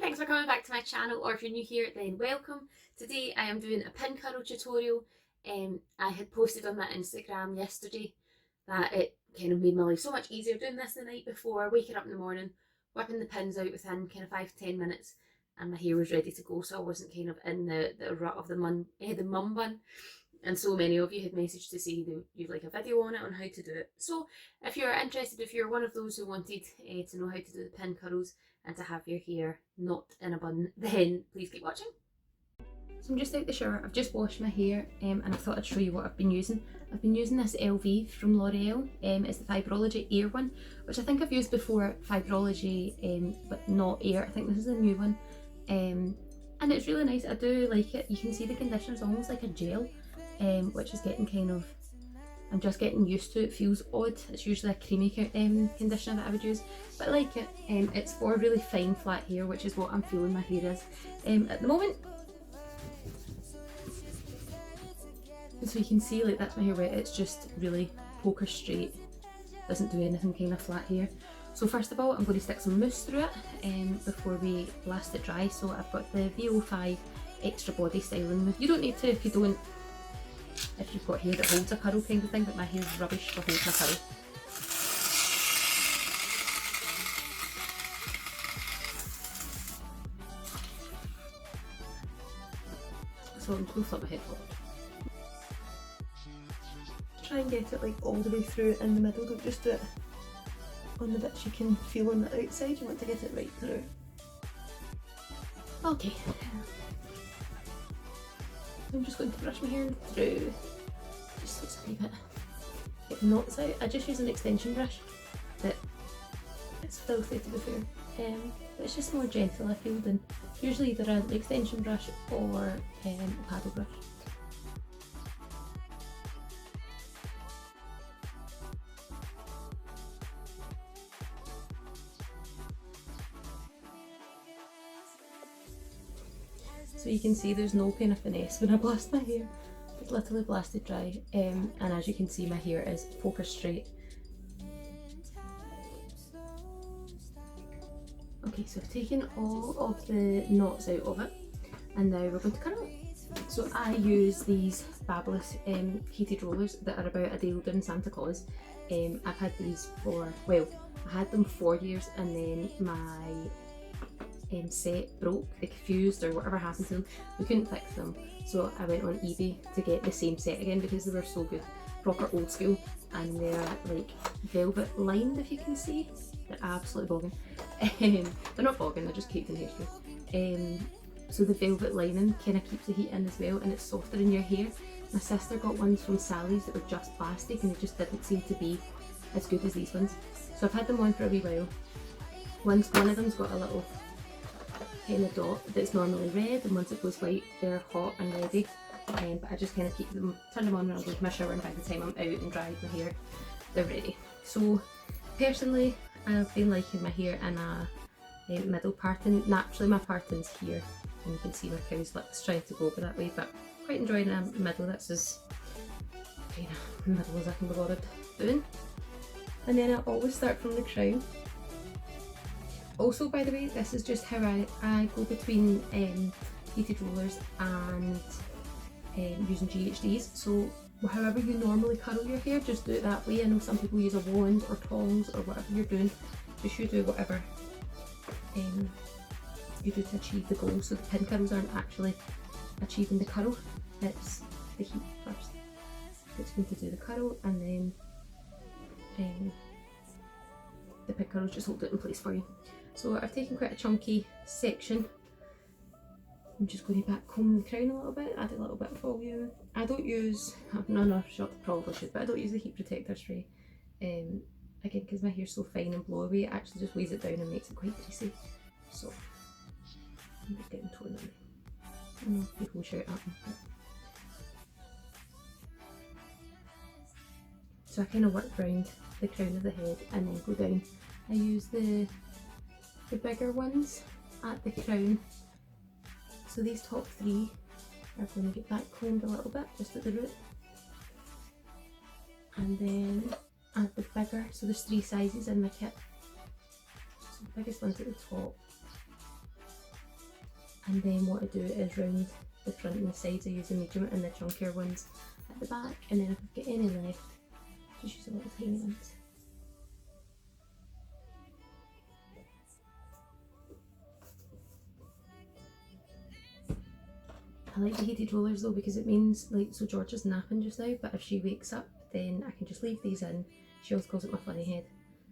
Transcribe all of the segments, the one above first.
thanks for coming back to my channel, or if you're new here then welcome. Today I am doing a pin curl tutorial. I had posted on that Instagram yesterday that it kind of made my life so much easier doing this the night before, waking up in the morning, whipping the pins out within kind of 5 to 10 minutes, and my hair was ready to go, so I wasn't kind of in the rut of the mum bun. And so many of you had messaged to say that you'd like a video on it on how to do it. So if you're interested, if you're one of those who wanted to know how to do the pin curls and to have your hair not in a bun, then please keep watching. So I'm just out the shower, I've just washed my hair, and I thought I'd show you what I've been using. I've been using this LV from L'Oreal. It's the Fibrology Air one, which I think I've used before, Fibrology, but not Air. I think this is a new one. And it's really nice, I do like it. You can see the conditioner's almost like a gel. Which is getting kind of, I'm just getting used to. It feels odd. It's usually a creamy conditioner that I would use, but I like it. It's for really fine flat hair, which is what I'm feeling my hair is at the moment. So you can see, like, that's my hair wet. It's just really poker straight, doesn't do anything kind of flat hair. So first of all, I'm going to stick some mousse through it before we blast it dry. So I've got the VO5 extra body styling mousse. You don't need to if you've got hair that holds a curl kind of thing, but my hair is rubbish for holding a curl. So I'm just going to flip my head forward. Try and get it like all the way through in the middle, don't just do it on the bits you can feel on the outside, you want to get it right through. Okay. I'm just going to brush my hair through, just so a wee bit, get the knots out. I just use an extension brush, but it's filthy to be fair, but it's just more gentle I feel than usually either an extension brush or a paddle brush. So you can see there's no kind of finesse when I blast my hair. It's literally blasted dry, and as you can see my hair is poker straight. Okay, so I've taken all of the knots out of it, and now we're going to curl it. So I use these fabulous heated rollers that are about a day older than Santa Claus. I've had these for, well, I had them 4 years, and then my set broke, they fused or whatever happened to them. We couldn't fix them, so I went on eBay to get the same set again because they were so good, proper old school, and they're like velvet lined, if you can see. They're absolutely bogging. They're not bogging, they're just caked in hairspray. So the velvet lining kind of keeps the heat in as well, and it's softer in your hair. My sister got ones from Sally's that were just plastic, and they just didn't seem to be as good as these ones. So I've had them on for a wee while. One of them's got a little kind of dot that's normally red, and once it goes white they're hot and ready, but I just kind of keep them, turn them on when I go to my shower, and by the time I'm out and dried my hair they're ready. So personally I've been liking my hair in a middle parting. Naturally my parting's here, and you can see my cow's lips trying to go over that way, but quite enjoying a middle that's as kind of middle as I can be bothered doing. And then I always start from the crown. Also, by the way, this is just how I go between heated rollers and using GHDs. So however you normally curl your hair, just do it that way. I know some people use a wand or tongs or whatever you're doing. Just you do whatever you do to achieve the goal. So the pin curls aren't actually achieving the curl, it's the heat first. It's going to do the curl, and then the pin curls just hold it in place for you. So I've taken quite a chunky section. I'm just going to back comb the crown a little bit, add a little bit of volume. I don't use, no, probably should, but I don't use the heat protector spray. Again, because my hair's so fine and blowy, it actually just weighs it down and makes it quite greasy. So I'm just getting torn on. I know people shout at me. So I kind of work round the crown of the head and then go down. I use the bigger ones at the crown. So these top 3 are going to get back combed a little bit, just at the root. And then add the bigger, so there's 3 sizes in my kit. So the biggest one's at the top. And then what I do is round the front and the sides, I use the medium and the chunkier ones at the back, and then if I've got any left, just use a little tiny ones. I like the heated rollers though, because it means, like, so Georgia's napping just now, but if she wakes up then I can just leave these in. She always calls it my funny head.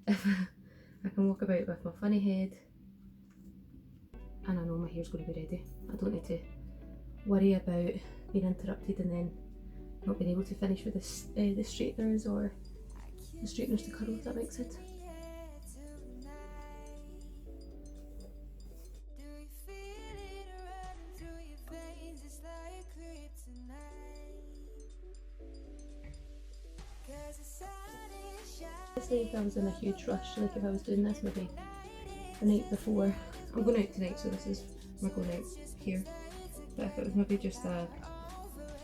I can walk about with my funny head and I know my hair's going to be ready. I don't need to worry about being interrupted and then not being able to finish with the straighteners or the straighteners to curl, if that makes sense. Say if I was in a huge rush, like if I was doing this maybe the night before. I'm going out tonight, so this is, we're going out here. But if it was maybe just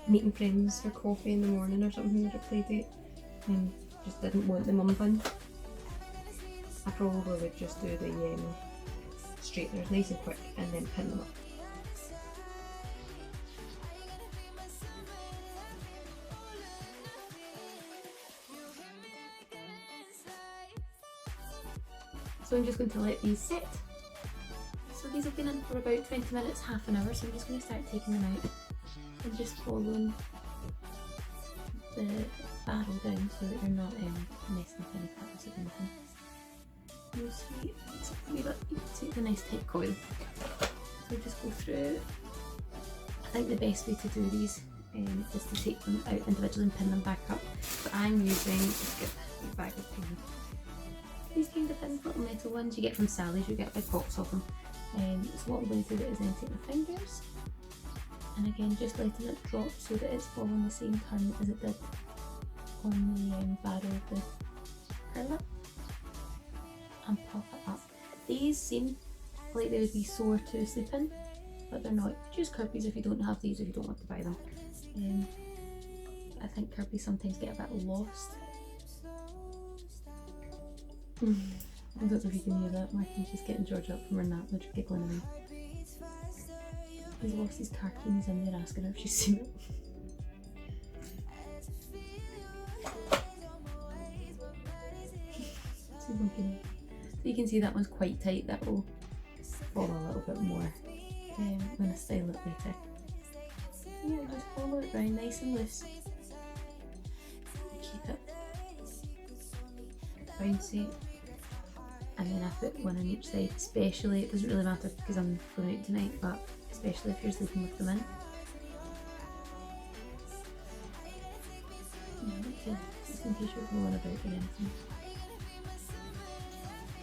meeting friends for coffee in the morning or something at a play date and just didn't want the mum bun, I probably would just do the straighteners nice and quick and then pin them up. So I'm just going to let these sit. So these have been in for about 20 minutes, half an hour, so I'm just going to start taking them out and just following the barrel down so that they're not messing up any parts of anything. You'll see it's a wee bit, you can see it's a nice tight coil. So just go through. I think the best way to do these is to take them out individually and pin them back up. But I'm using, let's get a bag of pins. These kind of thin little metal ones you get from Sally's, you get big box of them. So what I'm going to do is then take my fingers and again just letting it drop so that it's following the same turn as it did on the barrel of the curler, and pop it up. These seem like they would be sore to sleep in, but they're not. Choose Kirby's if you don't have these, if you don't want to buy them. I think Kirby sometimes get a bit lost. I don't know if you can hear that. Martin's just getting George up from her nap and just giggling away. He's lost his car key and he's in there asking her if she's seen it. So you can see that one's quite tight. That will fall a little bit more when I style it later. Yeah, just follow it round nice and loose. Keep it bouncy. And then I put one on each side, especially, it doesn't really matter because I'm going out tonight, but especially if you're sleeping with them in. Yeah, just in case you're rolling about or anything.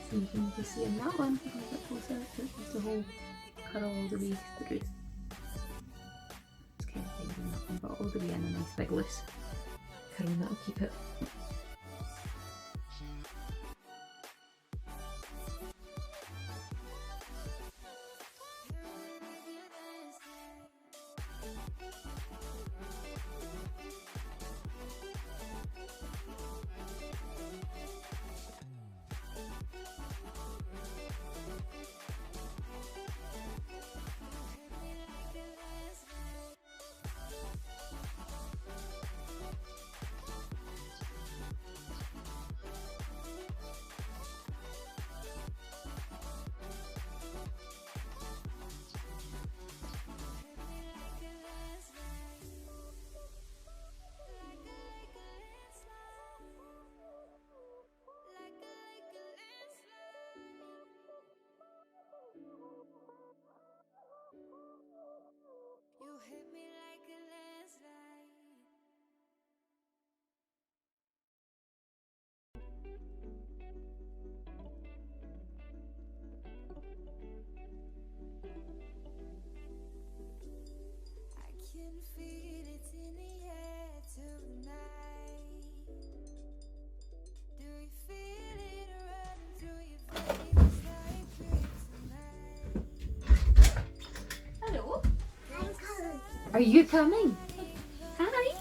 So you can maybe see in that one, a little bit closer, it's the whole curl all the way through. It's kind of bigger than that one, but all the way in a nice big loose curl, and that'll keep it. Are you coming? Hi.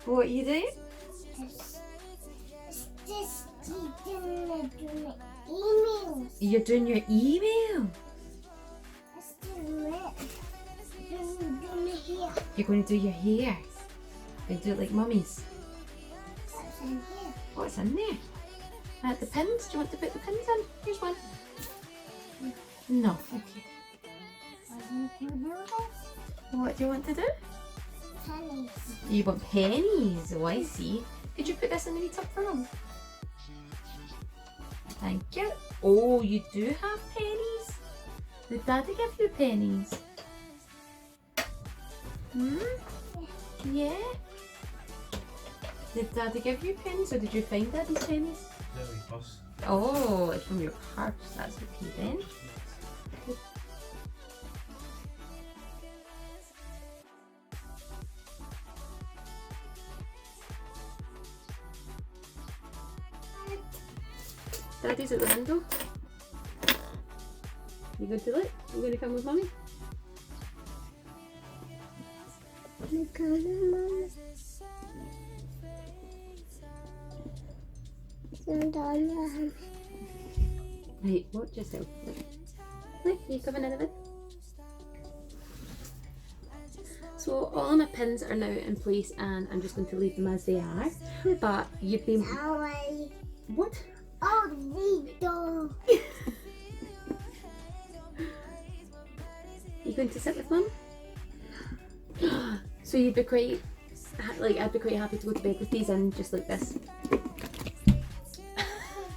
What are you doing? Emails. You're doing your email. Let's do it. Do my hair. You're going to do your hair. You're going to do it like mummy's. What's in here? What's in there? The pins. Do you want to put the pins in? Here's one. No. Okay. What do you want to do? Pennies. You want pennies. Oh, I see. Could you put this in the wee tub for Mum? Thank you. Oh, you do have pennies? Did Daddy give you pennies? Hmm? Yeah? Did Daddy give you pennies or did you find Daddy's pennies? Oh, it's from your purse. That's okay then. Daddy's at the window. You going to look? You going to come with Mummy? Right, watch yourself. Look, you coming in a bit? So all of my pins are now in place and I'm just going to leave them as they are. But you've been... What? Oh, Vito. You going to sit with Mum? So you'd be quite, I'd be quite happy to go to bed with these in just like this.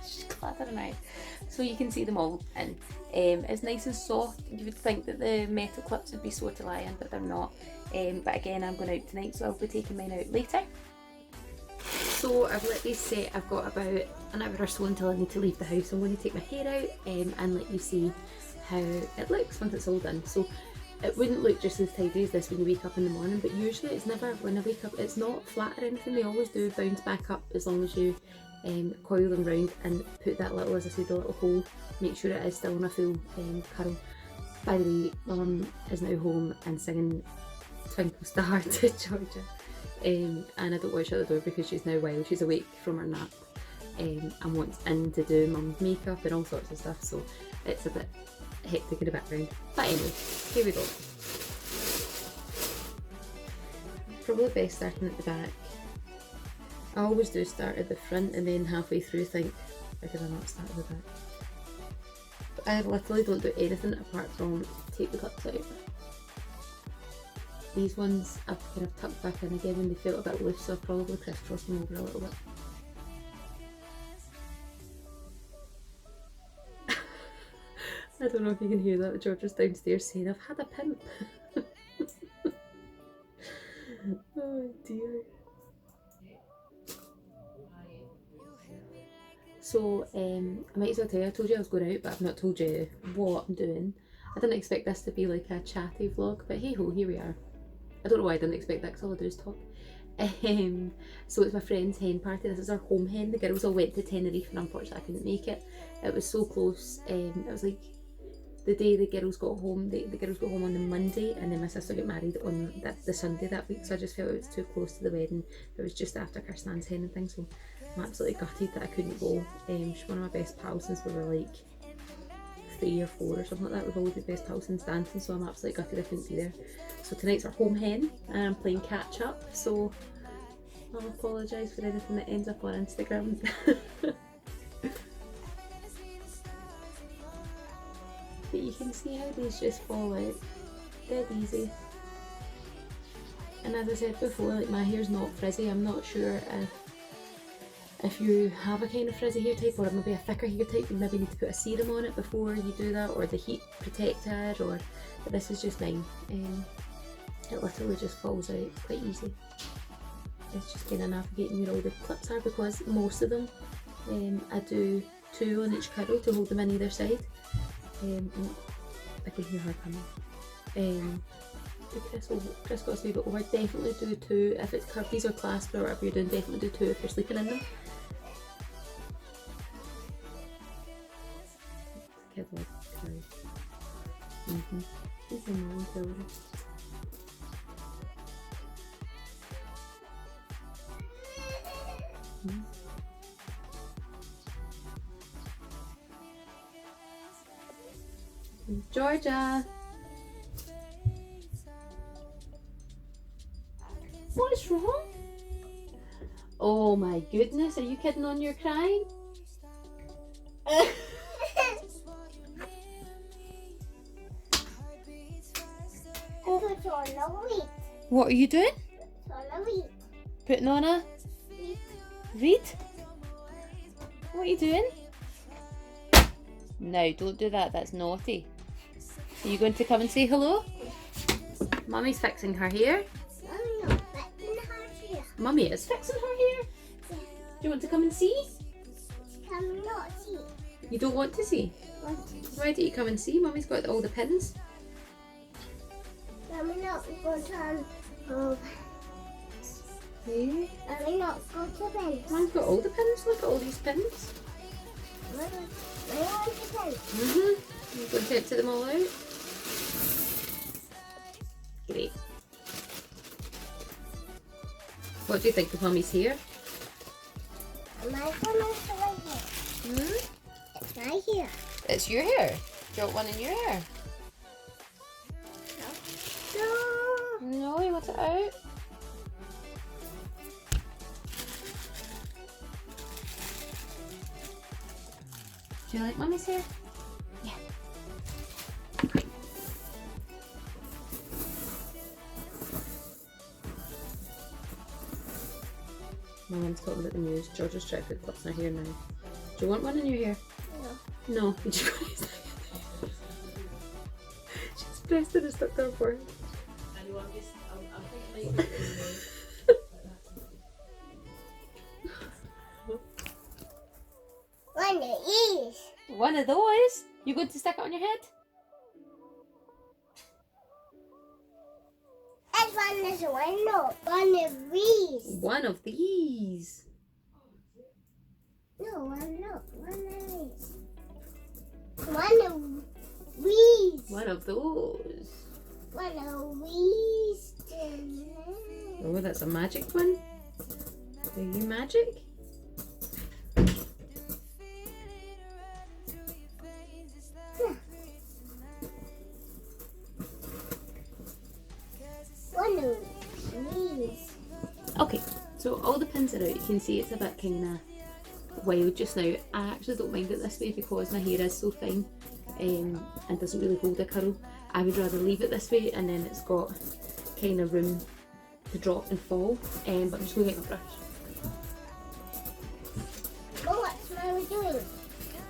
She's clattering out. So you can see them all in. It's nice and soft. You would think that the metal clips would be so to lie in, but they're not. But again, I'm going out tonight, so I'll be taking mine out later. So I've let these set. I've got about an hour or so until I need to leave the house. I'm going to take my hair out and let you see how it looks once it's all done. So it wouldn't look just as tidy as this when you wake up in the morning, but usually it's never, when I wake up, it's not flat or anything. They always do bounce back up as long as you coil them round and put that little, as I said, the little hole, make sure it is still in a full curl. By the way, Mum is now home and singing Twinkle Star to Georgia. And I don't want to shut the door because she's now wild. She's awake from her nap and wants in to do Mum's makeup and all sorts of stuff, so it's a bit hectic in the background. But anyway, here we go. Probably best starting at the back. I always do start at the front and then halfway through think, why did I not start at the back? But I literally don't do anything apart from take the clips out. These ones I've kind of tucked back in again when they felt a bit loose, so I've probably crisscrossed them over a little bit. I don't know if you can hear that, George was downstairs saying, I've had a pimp. Oh dear. So I might as well tell you, I told you I was going out, but I've not told you what I'm doing. I didn't expect this to be like a chatty vlog, but hey ho, here we are. I don't know why I didn't expect that because all I do is talk. So it's my friend's hen party. This is our home hen. The girls all went to Tenerife and unfortunately I couldn't make it. It was so close. It was like the day the girls got home. The girls got home on the Monday and then my sister got married on the Sunday that week, so I just felt it was too close to the wedding. It was just after Kirstan's hen and things, so I'm absolutely gutted that I couldn't go. She's one of my best pals since we were like 3 or 4 or something like that. We've always been best pals since dancing, so I'm absolutely gutted I couldn't be there. So tonight's our home hen and I'm playing catch up, so I'll apologise for anything that ends up on Instagram. But you can see how these just fall out dead easy. And as I said before, like my hair's not frizzy. I'm not sure if you have a kind of frizzy hair type or maybe a thicker hair type, you maybe need to put a serum on it before you do that, or the heat protector, or but this is just mine. It literally just falls out quite easy. It's just kind of navigating where all the clips are, because most of them I do 2 on each curl to hold them in either side. I can hear her coming. Chris got a wee bit over. Definitely do 2 if it's curvies or clasped or whatever you're doing. Definitely do 2 if you're sleeping in them. Kid like cow. He's a man killer. Georgia. What's wrong? Oh my goodness, are you kidding on your crying? Put on a wheat. What are you doing? Put on a wheat. Putting on a Wheat. reed? What are you doing? No, don't do that, that's naughty. Are you going to come and say hello? Mummy's fixing her hair. I'm not fixing her here. Mummy is fixing her hair. Do you want to come and see? Come not see. You don't want to see? Why don't you come and see? Mummy's got all the pins. I'm not going to Yeah. I'm not going to bed. Mum's got all the pins. Look at all these pins. I want to bed. You're going to empty them all out? Great. What do you think of Mummy's hair? Am I going to right here? It's right here. It's your hair. Do you want one in your hair? No. No, you want it out? Do you like Mummy's hair? Yeah. My mum's talking about the news. Georgia's trying to put clips in her hair now. Do you want one in your hair? No. No. Did you guys? She's pressed it and stuck to her forehead. One of these. One of those? You going to stick it on your head? That's one is one. No, one of these. One of these. No, one not. One of these. One of these. One of those. One of these. Oh, that's a magic one. Are you magic? One of these. Okay, so all the pins are out. You can see it's a bit kind of wild just now. I actually don't mind it this way because my hair is so fine and doesn't really hold a curl. I would rather leave it this way and then it's got kind of room to drop and fall. But I'm just going to get my brush. Oh, what's Mummy doing?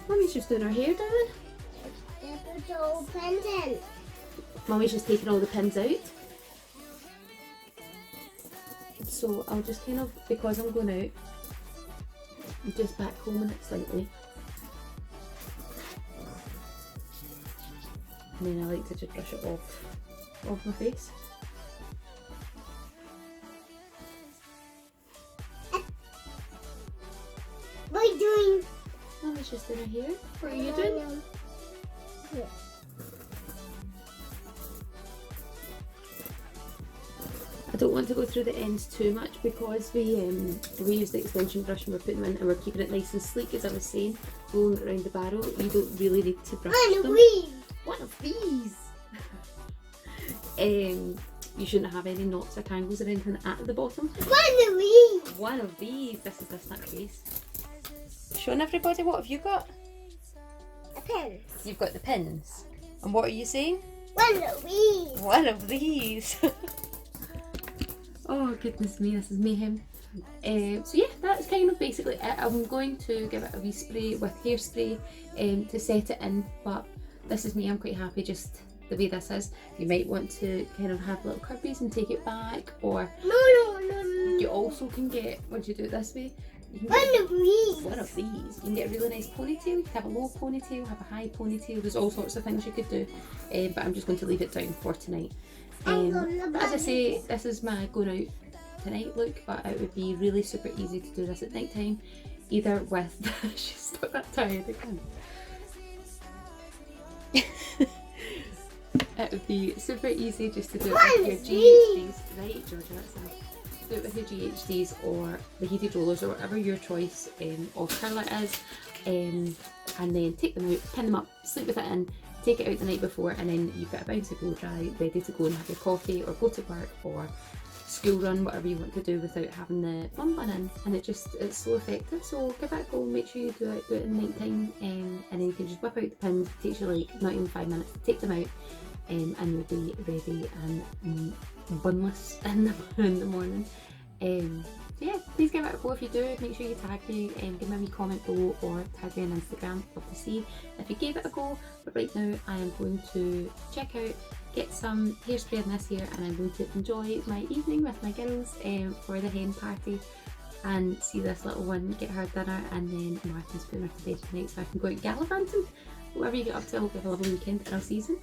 Mummy's just doing her hair, darling. They put all pens in. Mummy's just taking all the pins out. So I'll just kind of, because I'm going out, just back home it slightly. And then I like to just brush it off my face. What are you doing? Mummy's just doing her hair. What are you doing? Yeah. I don't want to go through the ends too much because we use the extension brush and we're putting them in and we're keeping it nice and sleek, as I was saying, rolling it around the barrel. You don't really need to brush One of them. these. One of these. You shouldn't have any knots or tangles or anything at the bottom. One of these. One of these. This is the snap case. Showing everybody, what have you got? A pen. You've got the pins. And what are you saying? One of these. One of these. Oh goodness me, this is mayhem. So yeah, that's kind of basically it. I'm going to give it a wee spray with hairspray to set it in, but this is me. I'm quite happy just the way this is. You might want to kind of have little curvies and take it back, or No. you also can get, once you do it this way, you can One get of these. one of these. You can get a really nice ponytail. You can have a low ponytail, have a high ponytail. There's all sorts of things you could do, but I'm just going to leave it down for tonight. But as I say, this is my going out tonight look, but it would be really super easy to do this at night time, either with she's stuck that tired again. It would be super easy just to do it with your GHDs, right, Georgia? That's enough. Do it with your GHDs or the heated rollers or whatever your choice of curler is, and then take them out, pin them up, sleep with it in, take it out the night before, and then you've got a bouncy blow dry ready to go and have your coffee or go to work or school run, whatever you want to do without having the mum bun in. And it's so effective. So give it a go, make sure you do it in the night time, and then you can just whip out the pins. It takes you like not even 5 minutes to take them out, and you'll be ready and bunless in the morning. So yeah, please give it a go. If you do, make sure you tag me and give me a wee comment below, or tag me on Instagram. Love to see if you gave it a go. But right now I am going to check out, get some hairspray in this here, and I'm going to enjoy my evening with my girls for the hen party, and see this little one get her dinner, and then Martin's putting her to bed tonight so I can go out gallivanting. Whatever you get up to, I hope you have a lovely weekend, and I'll see you soon.